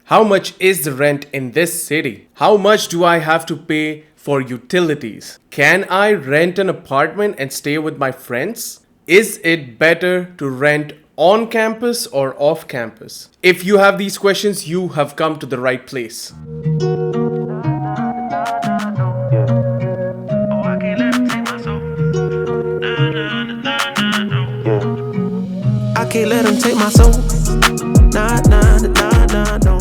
How much is the rent in this city? How much do I have to pay for utilities? Can I rent an apartment and stay with my friends? Is it better to rent on campus or off campus? If you have these questions, you have come to the right place. I can't let them take my soul. Nah, nah, nah, nah, no.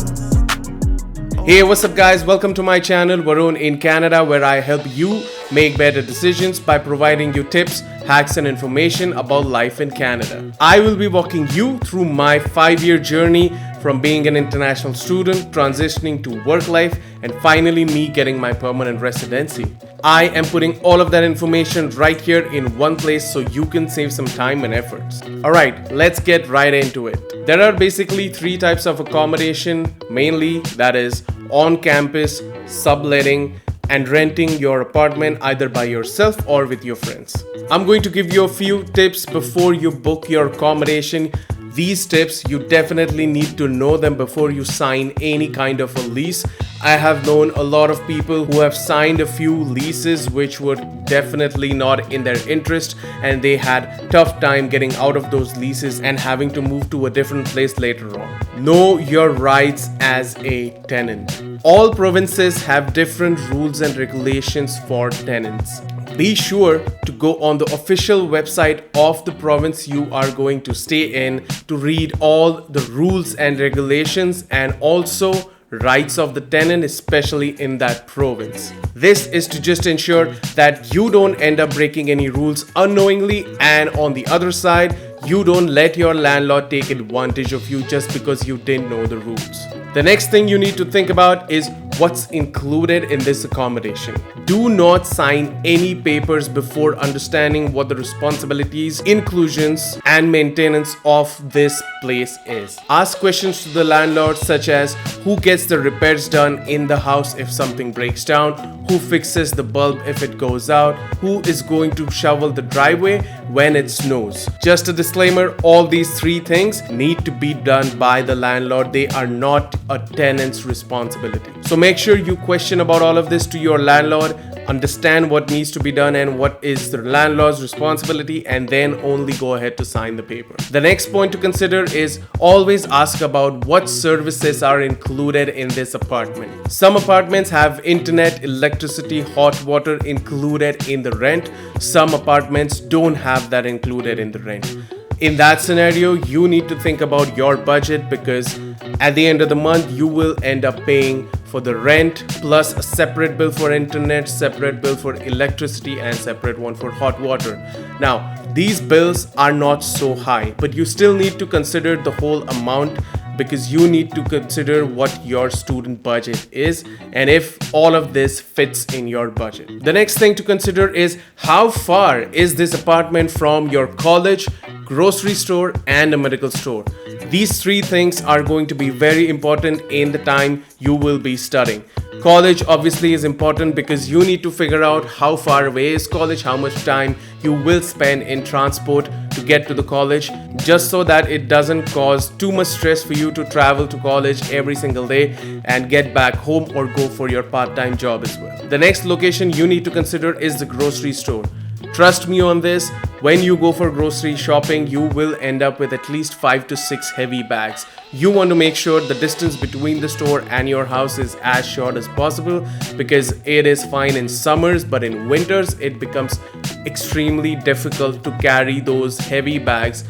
Hey, what's up guys? Welcome to my channel Varun in Canada, where I help you make better decisions by providing you tips, hacks and information about life in Canada. I will be walking you through my 5-year journey from being an international student, transitioning to work life, and finally me getting my permanent residency. I am putting all of that information right here in one place so you can save some time and efforts. Alright, let's get right into it. There are basically 3 types of accommodation, mainly that is on campus, subletting, and renting your apartment either by yourself or with your friends. I'm going to give you a few tips before you book your accommodation. These tips, you definitely need to know them before you sign any kind of a lease. I have known a lot of people who have signed a few leases which were definitely not in their interest, and they had tough time getting out of those leases and having to move to a different place later on. Know your rights as a tenant. All provinces have different rules and regulations for tenants. Be sure to go on the official website of the province you are going to stay in to read all the rules and regulations and also rights of the tenant, especially in that province. This is to just ensure that you don't end up breaking any rules unknowingly, and on the other side, you don't let your landlord take advantage of you just because you didn't know the rules. The next thing you need to think about is what's included in this accommodation. Do not sign any papers before understanding what the responsibilities, inclusions, and maintenance of this place is. Ask questions to the landlord such as who gets the repairs done in the house if something breaks down, who fixes the bulb if it goes out, who is going to shovel the driveway when it snows. Just a disclaimer, all these 3 things need to be done by the landlord. They are not a tenant's responsibility. So make sure you question about all of this to your landlord, understand what needs to be done and what is the landlord's responsibility, and then only go ahead to sign the paper. The next point to consider is always ask about what services are included in this apartment. Some apartments have internet, electricity, hot water included in the rent. Some apartments don't have that included in the rent. In that scenario, you need to think about your budget, because at the end of the month, you will end up paying for the rent plus a separate bill for internet, separate bill for electricity, and separate one for hot water. Now, these bills are not so high, but you still need to consider the whole amount, because you need to consider what your student budget is and if all of this fits in your budget. The next thing to consider is how far is this apartment from your college, grocery store, and a medical store. These 3 things are going to be very important in the time you will be studying. College obviously is important because you need to figure out how far away is college, how much time you will spend in transport to get to the college, just so that it doesn't cause too much stress for you to travel to college every single day and get back home or go for your part-time job as well. The next location you need to consider is the grocery store. Trust me on this, when you go for grocery shopping, you will end up with at least 5 to 6 heavy bags. You want to make sure the distance between the store and your house is as short as possible, because it is fine in summers, but in winters it becomes extremely difficult to carry those heavy bags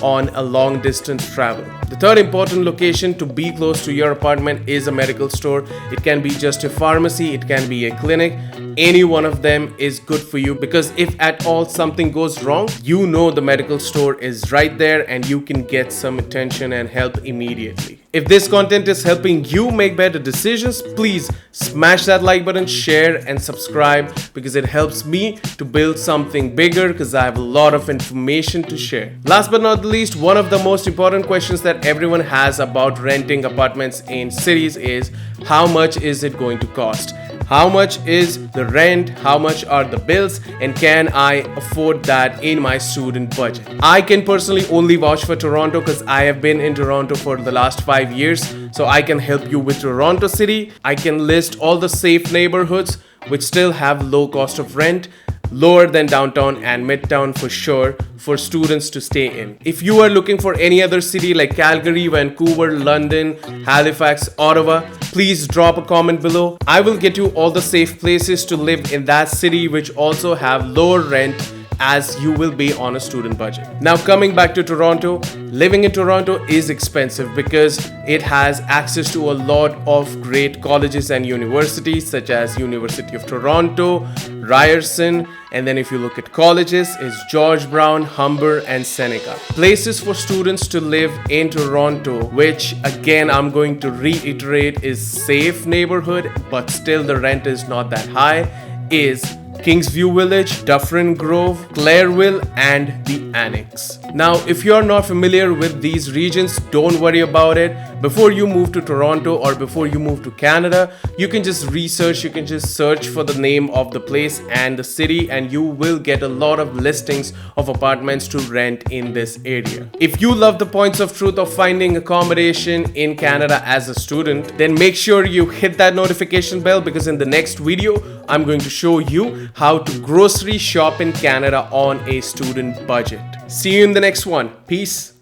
on a long distance travel. The third important location to be close to your apartment is a medical store. It can be just a pharmacy, it can be a clinic. Any one of them is good for you, because if at all something goes wrong, you know the medical store is right there and you can get some attention and help immediately. If this content is helping you make better decisions, please smash that like button, share and subscribe, because it helps me to build something bigger, because I have a lot of information to share. Last but not the least, one of the most important questions that everyone has about renting apartments in cities is how much is it going to cost? How much is the rent? How much are the bills? And can I afford that in my student budget? I can personally only vouch for Toronto because I have been in Toronto for the last 5 years. So I can help you with Toronto City. I can list all the safe neighborhoods which still have low cost of rent, lower than downtown and midtown for sure, for students to stay in. If you are looking for any other city like Calgary, Vancouver, London, Halifax, Ottawa, please drop a comment below. I will get you all the safe places to live in that city which also have lower rent, as you will be on a student budget. Now coming back to Toronto, living in Toronto is expensive because it has access to a lot of great colleges and universities such as University of Toronto, Ryerson, and then if you look at colleges, is George Brown, Humber, and Seneca. Places for students to live in Toronto, which again I'm going to reiterate is safe neighborhood, but still the rent is not that high, is Kingsview Village, Dufferin Grove, Clareville, and the Annex. Now, if you are not familiar with these regions, don't worry about it. Before you move to Toronto or before you move to Canada, you can just research, you can just search for the name of the place and the city, and you will get a lot of listings of apartments to rent in this area. If you love the points of truth of finding accommodation in Canada as a student, then make sure you hit that notification bell, because in the next video, I'm going to show you how to grocery shop in Canada on a student budget. See you in the next one. Peace.